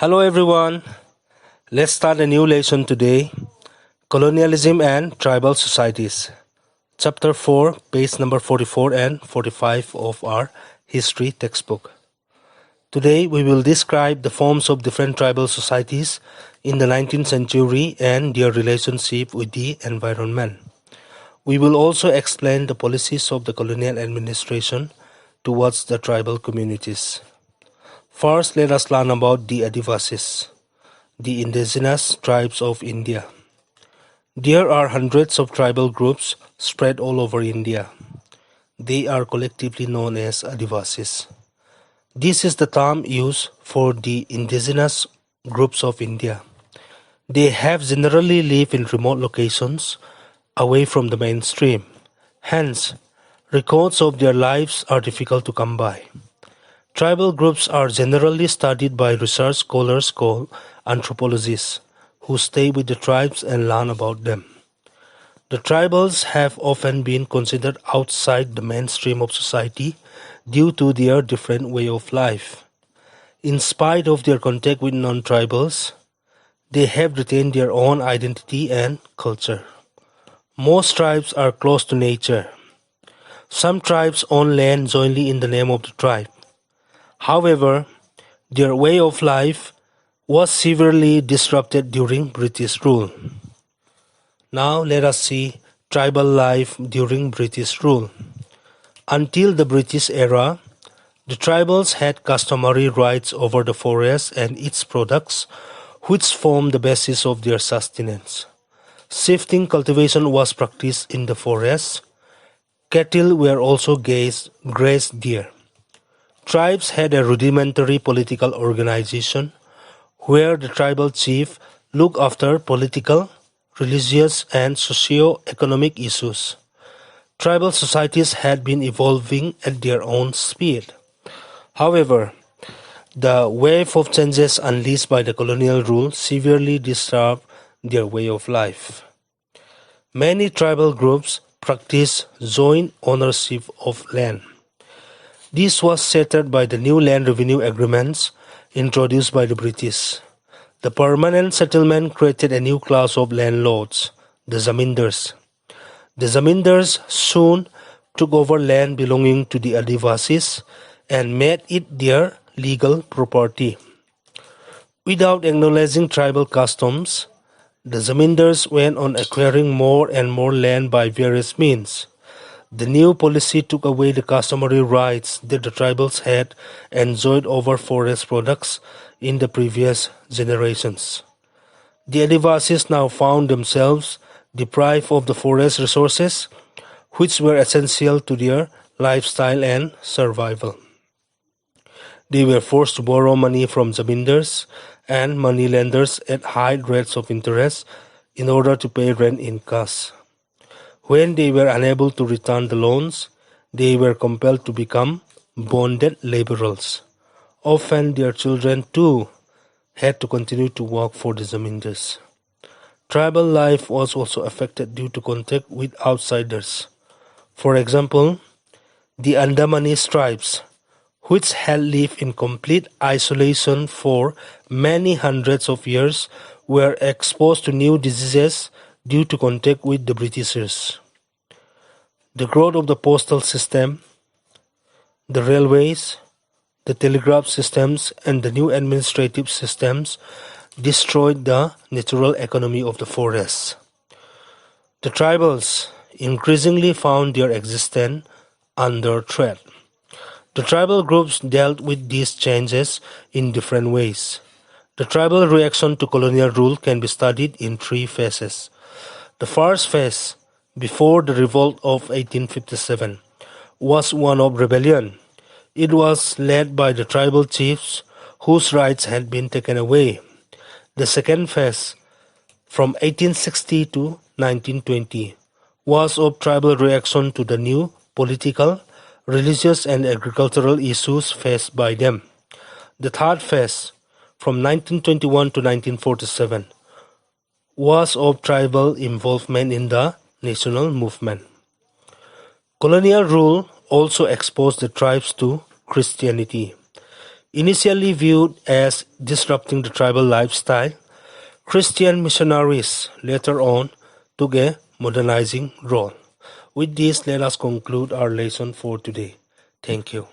Hello everyone. Let's start a new lesson today. Colonialism and Tribal Societies. Chapter 4, page number 44 and 45 of our history textbook. Today we will describe the forms of different tribal societies in the 19th century and their relationship with the environment. We will also explain the policies of the colonial administration towards the tribal communities. First, let us learn about the Adivasis, the indigenous tribes of India. There are hundreds of tribal groups spread all over India. They are collectively known as Adivasis. This is the term used for the indigenous groups of India. They have generally lived in remote locations away from the mainstream. Hence, records of their lives are difficult to come by. Tribal groups are generally studied by research scholars called anthropologists, who stay with the tribes and learn about them. The tribals have often been considered outside the mainstream of society due to their different way of life. In spite of their contact with non-tribals, they have retained their own identity and culture. Most tribes are close to nature. Some tribes own land jointly in the name of the tribe. However, their way of life was severely disrupted during British rule. Now let us see tribal life during British rule. Until the British era, the tribals had customary rights over the forest and its products, which formed the basis of their sustenance. Shifting cultivation was practiced in the forests. Cattle were also grazed there. Tribes had a rudimentary political organization where the tribal chief looked after political, religious, and socio-economic issues. Tribal societies had been evolving at their own speed. However, the wave of changes unleashed by the colonial rule severely disturbed their way of life. Many tribal groups practiced joint ownership of land. This was shattered by the new land revenue agreements introduced by the British. The permanent settlement created a new class of landlords, the zamindars. The zamindars soon took over land belonging to the Adivasis and made it their legal property. Without acknowledging tribal customs, the zamindars went on acquiring more and more land by various means. The new policy took away the customary rights that the tribals had enjoyed over forest products in the previous generations. The Adivasis now found themselves deprived of the forest resources, which were essential to their lifestyle and survival. They were forced to borrow money from zamindars and moneylenders at high rates of interest in order to pay rent in cash. When they were unable to return the loans, they were compelled to become bonded laborers. Often their children too had to continue to work for the zamindars. Tribal life was also affected due to contact with outsiders. For example, the Andamanese tribes, which had lived in complete isolation for many hundreds of years, were exposed to new diseases due to contact with the Britishers. The growth of the postal system, the railways, the telegraph systems, and the new administrative systems destroyed the natural economy of the forests. The tribals increasingly found their existence under threat. The tribal groups dealt with these changes in different ways. The tribal reaction to colonial rule can be studied in three phases. The first phase, before the revolt of 1857, was one of rebellion. It was led by the tribal chiefs whose rights had been taken away. The second phase, from 1860 to 1920, was of tribal reaction to the new political, religious, and agricultural issues faced by them. The third phase, from 1921 to 1947, was of tribal involvement in the national movement. Colonial rule also exposed the tribes to Christianity. Initially viewed as disrupting the tribal lifestyle, Christian missionaries later on took a modernizing role. With this, let us conclude our lesson for today. Thank you.